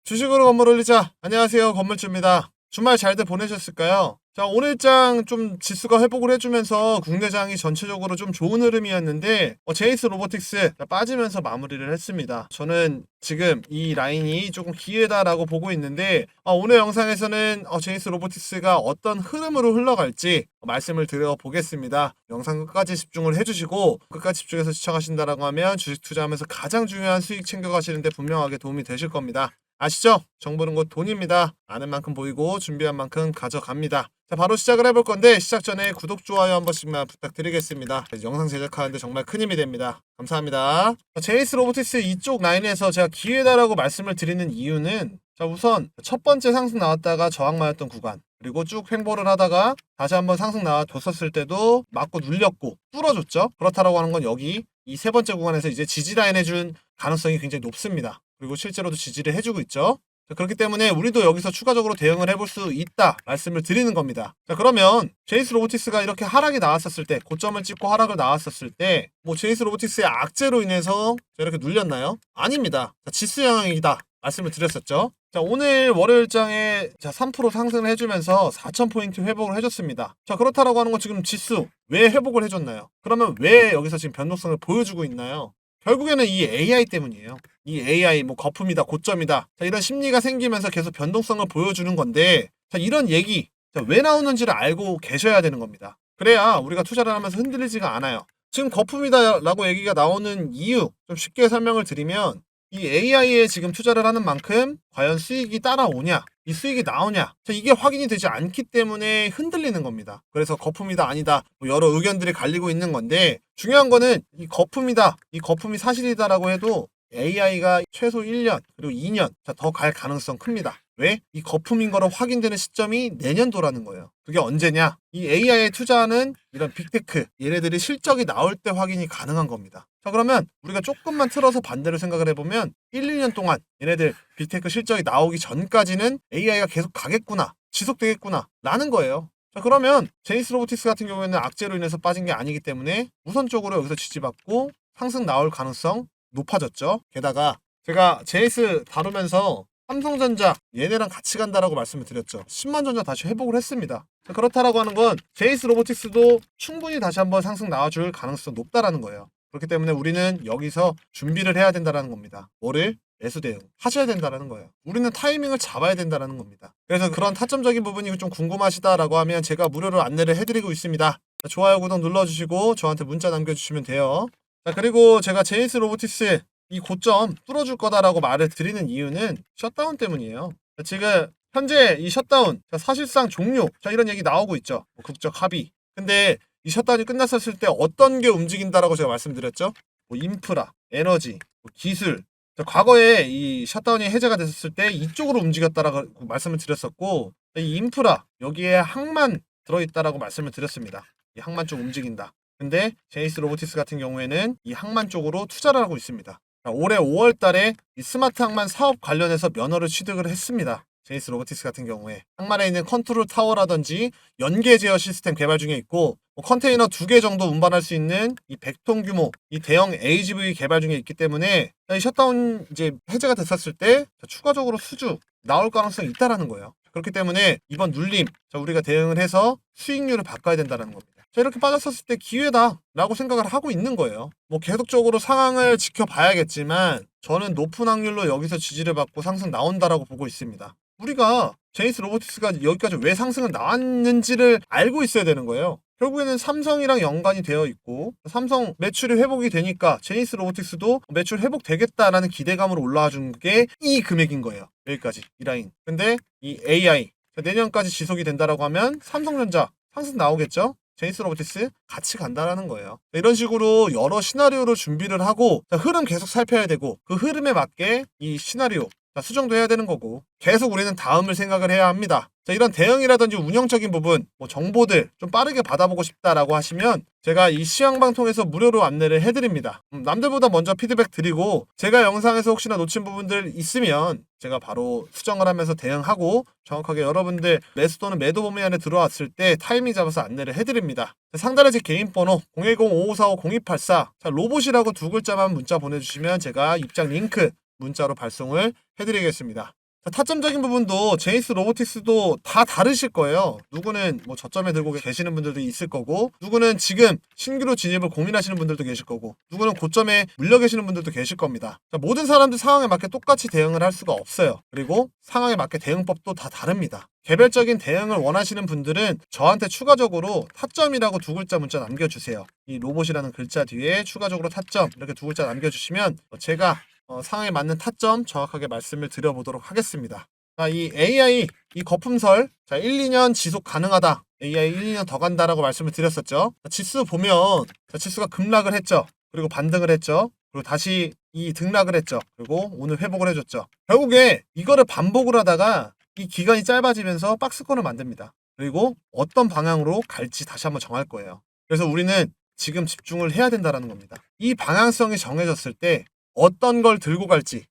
주식으로 건물 올리자. 안녕하세요. 건물주입니다. 주말 잘들 보내셨을까요? 자, 오늘장 좀 지수가 회복을 해주면서 국내장이 전체적으로 좀 좋은 흐름이었는데 제이스 로보틱스 빠지면서 마무리를 했습니다. 저는 지금 이 라인이 조금 기회다라고 보고 있는데 오늘 영상에서는 제이스 로보틱스가 어떤 흐름으로 흘러갈지 말씀을 드려보겠습니다. 영상 끝까지 집중을 해주시고 끝까지 집중해서 시청하신다라고 하면 주식 투자하면서 가장 중요한 수익 챙겨가시는데 분명하게 도움이 되실 겁니다. 아시죠? 정보는 곧 돈입니다. 아는 만큼 보이고 준비한 만큼 가져갑니다. 자, 바로 시작을 해볼 건데 시작 전에 구독, 좋아요 한 번씩만 부탁드리겠습니다. 영상 제작하는데 정말 큰 힘이 됩니다. 감사합니다. 제이스 로보틱스 이쪽 라인에서 제가 기회다라고 말씀을 드리는 이유는 우선 첫 번째 상승 나왔다가 저항 맞았던 구간, 그리고 쭉 횡보를 하다가 다시 한번 상승 나와줬었을 때도 맞고 눌렸고 뚫어줬죠. 그렇다라고 하는 건 여기 이 세 번째 구간에서 이제 지지 라인 해준 가능성이 굉장히 높습니다. 그리고 실제로도 지지를 해주고 있죠. 자, 그렇기 때문에 우리도 여기서 추가적으로 대응을 해볼 수 있다 말씀을 드리는 겁니다. 자, 그러면 제이스 로보틱스가 이렇게 하락이 나왔었을 때, 고점을 찍고 하락을 나왔었을 때 제이스 로보틱스의 악재로 인해서 이렇게 눌렸나요? 아닙니다. 자, 지수 영향이다 말씀을 드렸었죠. 자, 오늘 월요일장에 3% 상승을 해주면서 4,000포인트 회복을 해줬습니다. 자, 그렇다라고 하는 건 지금 지수 왜 회복을 해줬나요? 그러면 왜 여기서 지금 변동성을 보여주고 있나요? 결국에는 이 AI 때문이에요. 이 AI 거품이다, 고점이다. 자, 이런 심리가 생기면서 계속 변동성을 보여주는 건데, 자, 이런 얘기 왜 나오는지를 알고 계셔야 되는 겁니다. 그래야 우리가 투자를 하면서 흔들리지가 않아요. 지금 거품이다라고 얘기가 나오는 이유 좀 쉽게 설명을 드리면, 이 AI에 지금 투자를 하는 만큼 과연 수익이 따라오냐, 이 수익이 나오냐, 자, 이게 확인이 되지 않기 때문에 흔들리는 겁니다. 그래서 거품이다 아니다 여러 의견들이 갈리고 있는 건데, 중요한 거는 이 거품이다, 이 거품이 사실이다라고 해도 AI가 최소 1년 그리고 2년 더 갈 가능성 큽니다. 왜? 이 거품인 거로 확인되는 시점이 내년도라는 거예요. 그게 언제냐? 이 AI에 투자하는 이런 빅테크, 얘네들이 실적이 나올 때 확인이 가능한 겁니다. 자, 그러면 우리가 조금만 틀어서 반대로 생각을 해보면 1, 2년 동안 얘네들 빅테크 실적이 나오기 전까지는 AI가 계속 가겠구나, 지속되겠구나 라는 거예요. 자, 그러면 제이스 로보틱스 같은 경우에는 악재로 인해서 빠진 게 아니기 때문에 우선적으로 여기서 지지받고 상승 나올 가능성 높아졌죠. 게다가 제가 제이스 다루면서 삼성전자 얘네랑 같이 간다라고 말씀을 드렸죠. 10만전자 다시 회복을 했습니다. 자, 그렇다라고 하는 건 제이스 로보틱스도 충분히 다시 한번 상승 나와줄 가능성 높다라는 거예요. 그렇기 때문에 우리는 여기서 준비를 해야 된다라는 겁니다. 뭐를? 매수 대응 하셔야 된다라는 거예요. 우리는 타이밍을 잡아야 된다라는 겁니다. 그래서 그런 타점적인 부분이 좀 궁금하시다라고 하면 제가 무료로 안내를 해드리고 있습니다. 자, 좋아요, 구독 눌러주시고 저한테 문자 남겨주시면 돼요. 자, 그리고 제가 제이스 로보틱스 이 고점 뚫어줄 거다라고 말을 드리는 이유는 셧다운 때문이에요. 자, 지금 현재 이 셧다운 사실상 종료, 이런 얘기 나오고 있죠. 국적 합의. 근데 이 셧다운이 끝났었을 때 어떤 게 움직인다라고 제가 말씀드렸죠. 인프라, 에너지, 기술. 자, 과거에 이 셧다운이 해제가 됐었을 때 이쪽으로 움직였다라고 말씀을 드렸었고, 이 인프라 여기에 항만 들어있다라고 말씀을 드렸습니다. 이 항만 쪽 움직인다. 근데 제이스 로보틱스 같은 경우에는 이 항만 쪽으로 투자를 하고 있습니다. 자, 올해 5월 달에 이 스마트 항만 사업 관련해서 면허를 취득을 했습니다. 제이스 로보틱스 같은 경우에 항만에 있는 컨트롤 타워라든지 연계 제어 시스템 개발 중에 있고, 컨테이너 2개 정도 운반할 수 있는 이 100톤 규모 이 대형 AGV 개발 중에 있기 때문에 이 셧다운 이제 해제가 됐었을 때 추가적으로 수주 나올 가능성이 있다라는 거예요. 그렇기 때문에 이번 눌림 우리가 대응을 해서 수익률을 바꿔야 된다는 겁니다. 자, 이렇게 빠졌었을 때 기회다라고 생각을 하고 있는 거예요. 계속적으로 상황을 지켜봐야겠지만 저는 높은 확률로 여기서 지지를 받고 상승 나온다라고 보고 있습니다. 우리가 제이스 로보틱스가 여기까지 왜 상승을 나왔는지를 알고 있어야 되는 거예요. 결국에는 삼성이랑 연관이 되어 있고 삼성 매출이 회복이 되니까 제이스 로보틱스도 매출 회복되겠다라는 기대감으로 올라와 준 게 이 금액인 거예요. 여기까지 이 라인. 근데 이 AI 내년까지 지속이 된다라고 하면 삼성전자 상승 나오겠죠? 제이스 로보틱스 같이 간다라는 거예요. 이런 식으로 여러 시나리오를 준비를 하고 흐름 계속 살펴야 되고 그 흐름에 맞게 이 시나리오 수정도 해야 되는 거고 계속 우리는 다음을 생각을 해야 합니다. 자, 이런 대응이라든지 운영적인 부분 정보들 좀 빠르게 받아보고 싶다라고 하시면 제가 이 시황방통에서 무료로 안내를 해드립니다. 남들보다 먼저 피드백 드리고 제가 영상에서 혹시나 놓친 부분들 있으면 제가 바로 수정을 하면서 대응하고 정확하게 여러분들 매수 또는 매도 범위 안에 들어왔을 때 타이밍 잡아서 안내를 해드립니다. 상단에 제 개인 번호 010-5545-0284 로봇이라고 두 글자만 문자 보내주시면 제가 입장 링크 문자로 발송을 해드리겠습니다. 자, 타점적인 부분도 제이스 로보틱스도 다 다르실 거예요. 누구는 뭐 저점에 들고 계시는 분들도 있을 거고, 누구는 지금 신규로 진입을 고민하시는 분들도 계실 거고, 누구는 고점에 물려 계시는 분들도 계실 겁니다. 자, 모든 사람들 상황에 맞게 똑같이 대응을 할 수가 없어요. 그리고 상황에 맞게 대응법도 다 다릅니다. 개별적인 대응을 원하시는 분들은 저한테 추가적으로 타점이라고 두 글자 문자 남겨주세요. 이 로봇이라는 글자 뒤에 추가적으로 타점 이렇게 두 글자 남겨주시면 제가 상황에 맞는 타점 정확하게 말씀을 드려보도록 하겠습니다. 자, 이 AI, 이 거품설, 자, 1, 2년 지속 가능하다. AI 1, 2년 더 간다라고 말씀을 드렸었죠. 자, 지수 보면, 자, 지수가 급락을 했죠. 그리고 반등을 했죠. 그리고 다시 이 등락을 했죠. 그리고 오늘 회복을 해줬죠. 결국에 이거를 반복을 하다가 이 기간이 짧아지면서 박스권을 만듭니다. 그리고 어떤 방향으로 갈지 다시 한번 정할 거예요. 그래서 우리는 지금 집중을 해야 된다는 겁니다. 이 방향성이 정해졌을 때 어떤 걸 들고 갈지,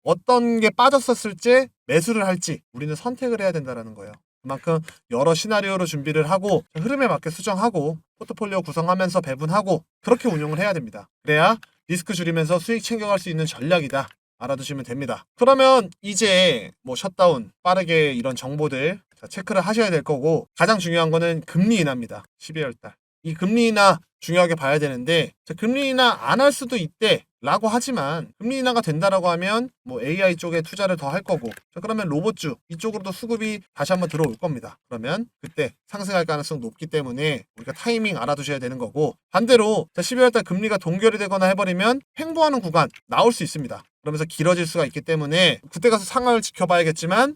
어떤 게 빠졌었을 때 매수를 할지 우리는 선택을 해야 된다는 거예요. 그만큼 여러 시나리오로 준비를 하고 흐름에 맞게 수정하고 포트폴리오 구성하면서 배분하고 그렇게 운용을 해야 됩니다. 그래야 리스크 줄이면서 수익 챙겨갈 수 있는 전략이다. 알아두시면 됩니다. 그러면 이제 뭐 셧다운, 빠르게 이런 정보들 체크를 하셔야 될 거고, 가장 중요한 거는 금리 인하입니다. 12월 달. 이 금리 인하 중요하게 봐야 되는데, 금리 인하 안 할 수도 있대 라고 하지만, 금리 인하가 된다라고 하면 뭐 AI 쪽에 투자를 더 할 거고, 그러면 로봇주 이쪽으로도 수급이 다시 한번 들어올 겁니다. 그러면 그때 상승할 가능성 높기 때문에 우리가 타이밍 알아두셔야 되는 거고, 반대로 12월 달 금리가 동결이 되거나 해버리면 횡보하는 구간 나올 수 있습니다. 그러면서 길어질 수가 있기 때문에 그때 가서 상황을 지켜봐야겠지만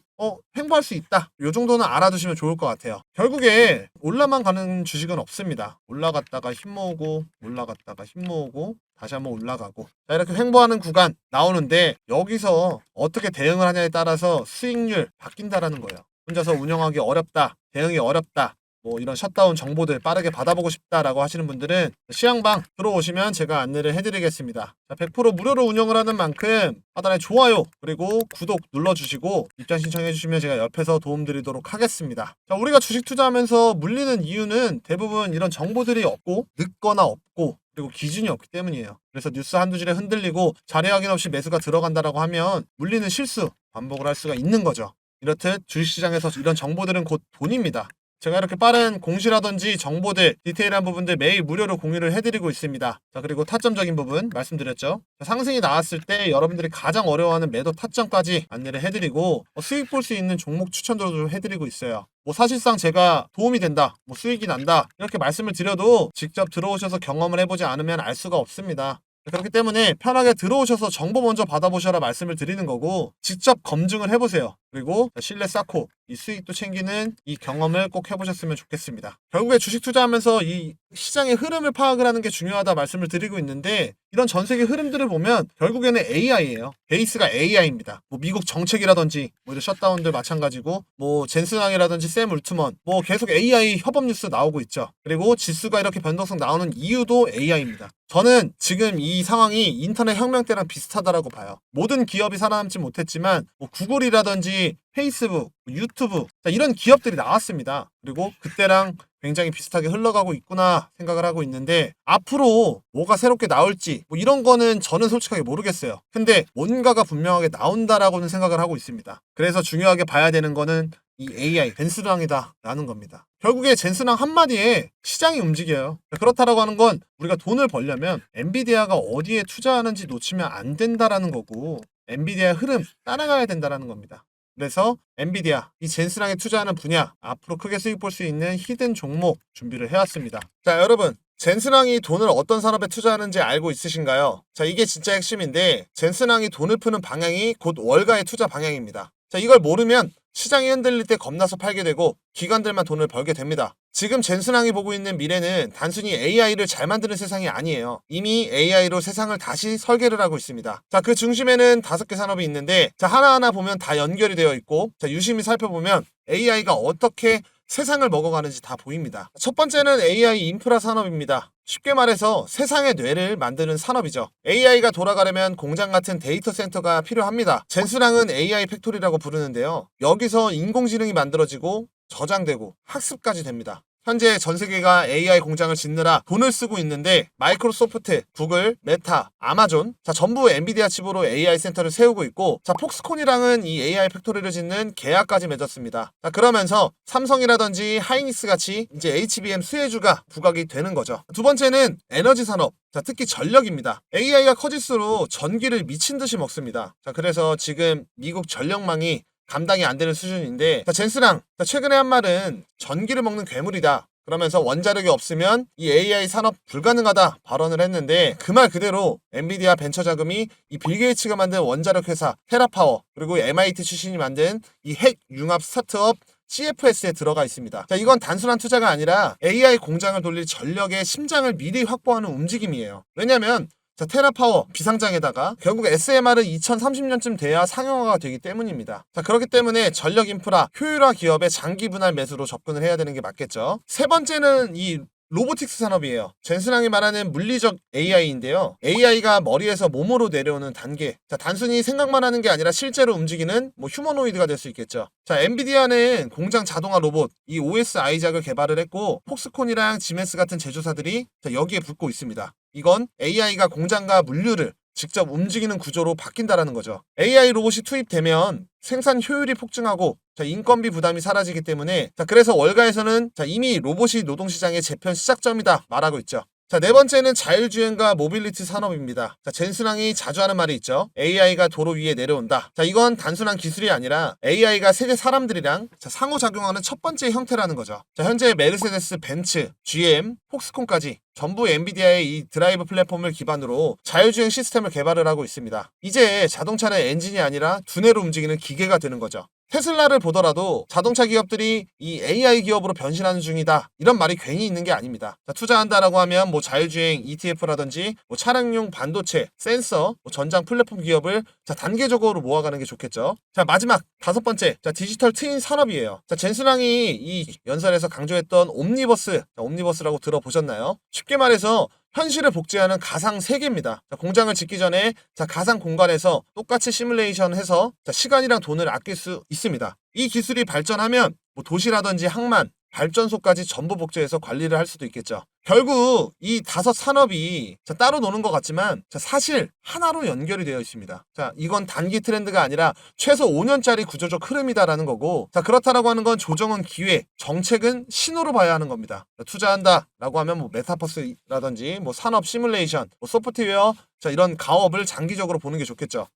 횡보할 수 있다. 요 정도는 알아두시면 좋을 것 같아요. 결국에 올라만 가는 주식은 없습니다. 올라갔다가 힘 모으고 올라갔다가 힘 모으고 다시 한번 올라가고, 자, 이렇게 횡보하는 구간 나오는데 여기서 어떻게 대응을 하냐에 따라서 수익률 바뀐다라는 거예요. 혼자서 운영하기 어렵다, 대응이 어렵다, 뭐 이런 셧다운 정보들 빠르게 받아보고 싶다라고 하시는 분들은 시향방 들어오시면 제가 안내를 해드리겠습니다. 자, 100% 무료로 운영을 하는 만큼 하단에 좋아요 그리고 구독 눌러주시고 입장 신청해주시면 제가 옆에서 도움드리도록 하겠습니다. 자, 우리가 주식 투자하면서 물리는 이유는 대부분 이런 정보들이 없고 늦거나 없고 그리고 기준이 없기 때문이에요. 그래서 뉴스 한두 줄에 흔들리고 자료 확인 없이 매수가 들어간다라고 하면 물리는 실수 반복을 할 수가 있는 거죠. 이렇듯 주식시장에서 이런 정보들은 곧 돈입니다. 제가 이렇게 빠른 공시라든지 정보들, 디테일한 부분들 매일 무료로 공유를 해드리고 있습니다. 자, 그리고 타점적인 부분 말씀드렸죠. 자, 상승이 나왔을 때 여러분들이 가장 어려워하는 매도 타점까지 안내를 해드리고 수익 볼 수 있는 종목 추천도 좀 해드리고 있어요. 뭐 사실상 제가 도움이 된다, 뭐 수익이 난다 이렇게 말씀을 드려도 직접 들어오셔서 경험을 해보지 않으면 알 수가 없습니다. 그렇기 때문에 편하게 들어오셔서 정보 먼저 받아보셔라 말씀을 드리는 거고, 직접 검증을 해보세요. 그리고 신뢰 쌓고 이 수익도 챙기는 이 경험을 꼭 해보셨으면 좋겠습니다. 결국에 주식 투자하면서 이 시장의 흐름을 파악을 하는 게 중요하다 말씀을 드리고 있는데, 이런 전 세계 흐름들을 보면 결국에는 AI예요. 베이스가 AI입니다. 뭐 미국 정책이라든지 뭐 이런 셧다운들 마찬가지고, 뭐 젠슨왕이라든지 샘 울트먼 뭐 계속 AI 협업 뉴스 나오고 있죠. 그리고 지수가 이렇게 변동성 나오는 이유도 AI입니다. 저는 지금 이 상황이 인터넷 혁명 때랑 비슷하다라고 봐요. 모든 기업이 살아남지 못했지만 뭐 구글이라든지 페이스북, 유튜브 이런 기업들이 나왔습니다. 그리고 그때랑 굉장히 비슷하게 흘러가고 있구나 생각을 하고 있는데, 앞으로 뭐가 새롭게 나올지 뭐 이런 거는 저는 솔직하게 모르겠어요. 근데 뭔가가 분명하게 나온다라고는 생각을 하고 있습니다. 그래서 중요하게 봐야 되는 거는 이 AI 젠슨왕이다 라는 겁니다. 결국에 젠슨왕 한마디에 시장이 움직여요. 그렇다라고 하는 건 우리가 돈을 벌려면 엔비디아가 어디에 투자하는지 놓치면 안 된다라는 거고, 엔비디아의 흐름 따라가야 된다라는 겁니다. 그래서 엔비디아, 이 젠슨왕에 투자하는 분야, 앞으로 크게 수익 볼 수 있는 히든 종목 준비를 해왔습니다. 자, 여러분, 젠슨왕이 돈을 어떤 산업에 투자하는지 알고 있으신가요? 자, 이게 진짜 핵심인데, 젠슨왕이 돈을 푸는 방향이 곧 월가의 투자 방향입니다. 자, 이걸 모르면 시장이 흔들릴 때 겁나서 팔게 되고 기관들만 돈을 벌게 됩니다. 지금 젠슨왕이 보고 있는 미래는 단순히 AI를 잘 만드는 세상이 아니에요. 이미 AI로 세상을 다시 설계를 하고 있습니다. 자, 그 중심에는 5개 산업이 있는데, 자, 하나하나 보면 다 연결이 되어 있고, 자, 유심히 살펴보면 AI가 어떻게 세상을 먹어가는지 다 보입니다. 첫 번째는 AI 인프라 산업입니다. 쉽게 말해서 세상의 뇌를 만드는 산업이죠. AI가 돌아가려면 공장 같은 데이터 센터가 필요합니다. 젠슨왕은 AI 팩토리라고 부르는데요. 여기서 인공지능이 만들어지고 저장되고 학습까지 됩니다. 현재 전 세계가 AI 공장을 짓느라 돈을 쓰고 있는데 마이크로소프트, 구글, 메타, 아마존 전부 엔비디아 칩으로 AI 센터를 세우고 있고 폭스콘이랑은 이 AI 팩토리를 짓는 계약까지 맺었습니다. 그러면서 삼성이라든지 하이닉스 같이 이제 HBM 수혜주가 부각이 되는 거죠. 두 번째는 에너지 산업. 특히 전력입니다. AI가 커질수록 전기를 미친 듯이 먹습니다. 그래서 지금 미국 전력망이 감당이 안 되는 수준인데 젠스랑 최근에 한 말은 전기를 먹는 괴물이다. 그러면서 원자력이 없으면 이 AI 산업 불가능하다 발언을 했는데 그 말 그대로 엔비디아 벤처 자금이 이 빌 게이츠가 만든 원자력 회사 테라파워 그리고 MIT 출신이 만든 이 핵 융합 스타트업 CFS에 들어가 있습니다. 이건 단순한 투자가 아니라 AI 공장을 돌릴 전력의 심장을 미리 확보하는 움직임이에요. 왜냐면 테라파워 비상장에다가 결국 SMR은 2030년쯤 돼야 상용화가 되기 때문입니다. 그렇기 때문에 전력 인프라 효율화 기업의 장기 분할 매수로 접근을 해야 되는 게 맞겠죠. 세 번째는 이 로보틱스 산업이에요. 젠슨왕이 말하는 물리적 AI인데요. AI가 머리에서 몸으로 내려오는 단계. 단순히 생각만 하는 게 아니라 실제로 움직이는 휴머노이드가 될 수 있겠죠. 엔비디아는 공장 자동화 로봇 이 OS 아이작을 개발을 했고 폭스콘이랑 지멘스 같은 제조사들이 여기에 붙고 있습니다. 이건 AI가 공장과 물류를 직접 움직이는 구조로 바뀐다라는 거죠. AI 로봇이 투입되면 생산 효율이 폭증하고 인건비 부담이 사라지기 때문에 그래서 월가에서는 이미 로봇이 노동시장의 재편 시작점이다 말하고 있죠. 네 번째는 자율주행과 모빌리티 산업입니다. 젠슨왕이 자주 하는 말이 있죠. AI가 도로 위에 내려온다. 이건 단순한 기술이 아니라 AI가 세계 사람들이랑 상호작용하는 첫 번째 형태라는 거죠. 현재 메르세데스, 벤츠, GM, 폭스콘까지 전부 엔비디아의 이 드라이브 플랫폼을 기반으로 자율주행 시스템을 개발을 하고 있습니다. 이제 자동차는 엔진이 아니라 두뇌로 움직이는 기계가 되는 거죠. 테슬라를 보더라도 자동차 기업들이 이 AI 기업으로 변신하는 중이다. 이런 말이 괜히 있는 게 아닙니다. 투자한다라고 하면 자율주행 ETF라든지 차량용 반도체, 센서, 전장 플랫폼 기업을 단계적으로 모아가는 게 좋겠죠. 마지막 다섯 번째, 디지털 트윈 산업이에요. 젠슨왕이 이 연설에서 강조했던 옴니버스라고 들어보셨나요? 쉽게 말해서 현실을 복제하는 가상 세계입니다. 공장을 짓기 전에 가상 공간에서 똑같이 시뮬레이션 해서 시간이랑 돈을 아낄 수 있습니다. 이 기술이 발전하면 도시라든지 항만, 발전소까지 전부 복제해서 관리를 할 수도 있겠죠. 결국 이 다섯 산업이 따로 노는 것 같지만 사실 하나로 연결이 되어 있습니다. 이건 단기 트렌드가 아니라 최소 5년짜리 구조적 흐름이다라는 거고 그렇다라고 하는 건 조정은 기회, 정책은 신호로 봐야 하는 겁니다. 투자한다라고 하면 메타버스라든지 산업 시뮬레이션, 소프트웨어 이런 가업을 장기적으로 보는 게 좋겠죠.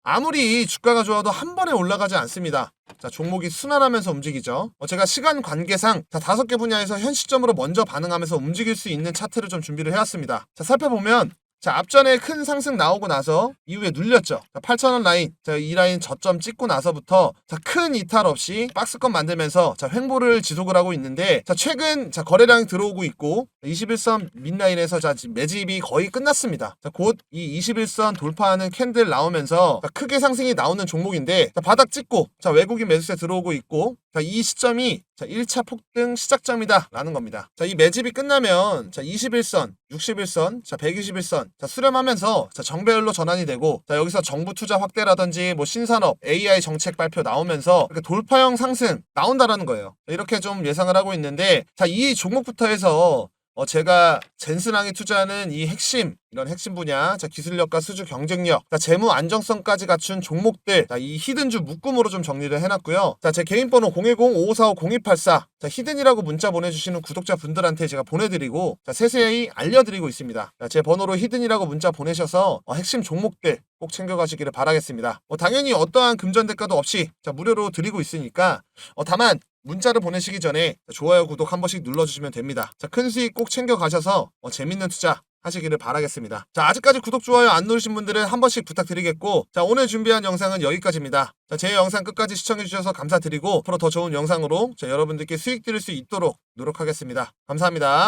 아무리 주가가 좋아도 한 번에 올라가지 않습니다. 종목이 순환하면서 움직이죠. 제가 시간 관계상 5개 분야에서 현 시점으로 먼저 반응하면서 움직일 수 있는 차트를 좀 준비를 해왔습니다. 살펴보면 앞전에 큰 상승 나오고 나서 이후에 눌렸죠. 8,000원 라인, 이 라인 저점 찍고 나서부터 큰 이탈 없이 박스권 만들면서 횡보를 지속을 하고 있는데 최근 거래량이 들어오고 있고 21선 밑라인에서 지금 매집이 거의 끝났습니다. 곧 이 21선 돌파하는 캔들 나오면서 크게 상승이 나오는 종목인데 바닥 찍고 외국인 매수세 들어오고 있고 이 시점이 1차 폭등 시작점이다 라는 겁니다. 이 매집이 끝나면 21선, 61선, 121선 수렴하면서 정배열로 전환이 되고 여기서 정부 투자 확대라든지 신산업, AI 정책 발표 나오면서 이렇게 돌파형 상승 나온다라는 거예요. 이렇게 좀 예상을 하고 있는데 이 종목부터 해서 제가 젠슨왕이 투자하는 이 이런 핵심 분야, 기술력과 수주 경쟁력, 재무 안정성까지 갖춘 종목들, 이 히든주 묶음으로 좀 정리를 해놨고요. 제 개인 번호 010-5545-0284, 히든이라고 문자 보내주시는 구독자 분들한테 제가 보내드리고, 세세히 알려드리고 있습니다. 제 번호로 히든이라고 문자 보내셔서 핵심 종목들 꼭 챙겨가시기를 바라겠습니다. 당연히 어떠한 금전 대가도 없이 무료로 드리고 있으니까, 다만 문자를 보내시기 전에 좋아요, 구독 한 번씩 눌러주시면 됩니다. 큰 수익 꼭 챙겨가셔서 재밌는 투자 하시기를 바라겠습니다. 아직까지 구독, 좋아요 안 누르신 분들은 한 번씩 부탁드리겠고, 오늘 준비한 영상은 여기까지입니다. 제 영상 끝까지 시청해주셔서 감사드리고, 앞으로 더 좋은 영상으로 여러분들께 수익 드릴 수 있도록 노력하겠습니다. 감사합니다.